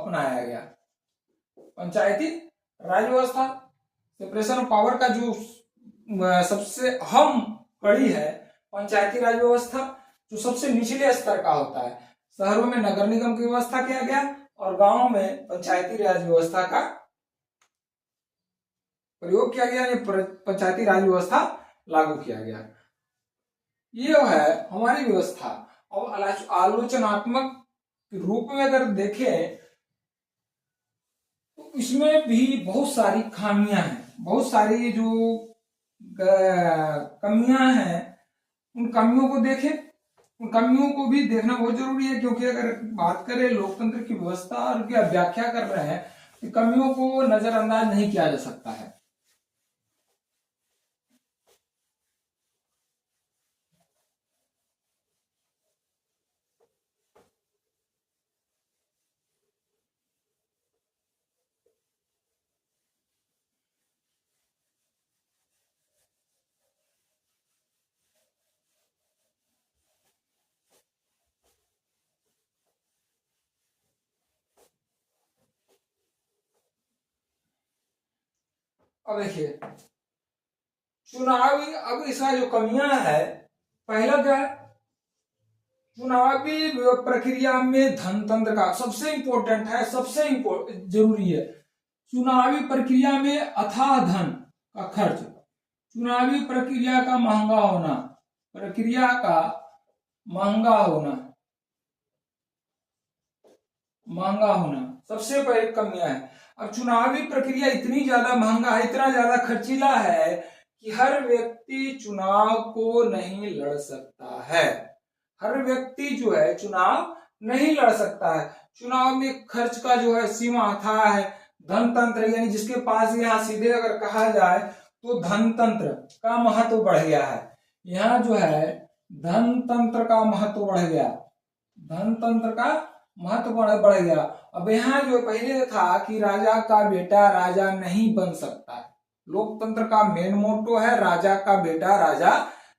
अपनाया गया। पंचायती राज व्यवस्था, सेपरेशन ऑफ पावर का जो सबसे अहम कड़ी है पंचायती राज व्यवस्था, जो सबसे निचले स्तर का होता है। शहरों में नगर निगम की व्यवस्था किया गया और गांवों में पंचायती राज व्यवस्था का प्रयोग किया गया, पंचायती राज व्यवस्था लागू किया गया। ये है हमारी व्यवस्था। अब आलोचनात्मक रूप में अगर देखें तो इसमें भी बहुत सारी खामियां हैं, बहुत सारी जो कमियां हैं, उन कमियों को देखें, उन कमियों को भी देखना बहुत जरूरी है, क्योंकि अगर बात करें लोकतंत्र की व्यवस्था और क्या व्याख्या कर रहे हैं तो कमियों को नजरअंदाज नहीं किया जा सकता है। अब देखिए चुनावी, अब इसका जो कमियां है, पहला क्या है, चुनावी प्रक्रिया में धनतंत्र का सबसे इंपॉर्टेंट है, सबसे जरूरी है। चुनावी प्रक्रिया में अथाह धन का खर्च, चुनावी प्रक्रिया का महंगा होना, प्रक्रिया का महंगा होना, महंगा होना सबसे बड़ी कमियां है। अब चुनावी प्रक्रिया इतनी ज्यादा महंगा है, इतना ज्यादा खर्चीला है कि हर व्यक्ति चुनाव को नहीं लड़ सकता है। हर व्यक्ति जो है चुनाव नहीं लड़ सकता है। चुनाव में खर्च का जो है सीमा अथाह है। धनतंत्र यानी जिसके पास, यहाँ सीधे अगर कहा जाए तो धनतंत्र का महत्व बढ़ गया है। यहाँ जो है धनतंत्र का महत्व बढ़ गया, धनतंत्र का महत्व बढ़ गया। अब यहाँ जो पहले था कि राजा का बेटा राजा नहीं बन सकता है, लोकतंत्र का मेन मोटो है राजा का बेटा राजा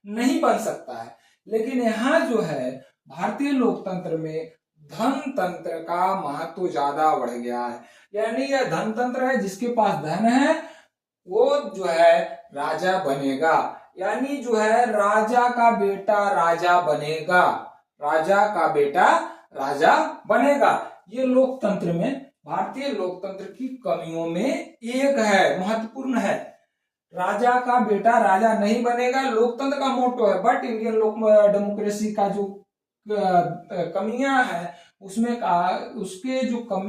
नहीं बन सकता है, लेकिन यहाँ जो है भारतीय लोकतंत्र में धनतंत्र का महत्व ज्यादा बढ़ गया है। यानी यह धनतंत्र है, जिसके पास धन है वो जो है राजा बनेगा, यानी जो है राजा का बेटा राजा बनेगा, राजा का बेटा राजा बनेगा। ये लोकतंत्र में, भारतीय लोकतंत्र की कमियों में एक है, महत्वपूर्ण है। राजा का बेटा राजा नहीं बनेगा लोकतंत्र का मोटो है, बट इंडियन डेमोक्रेसी का जो कमियां है उसमें का, उसके जो कमी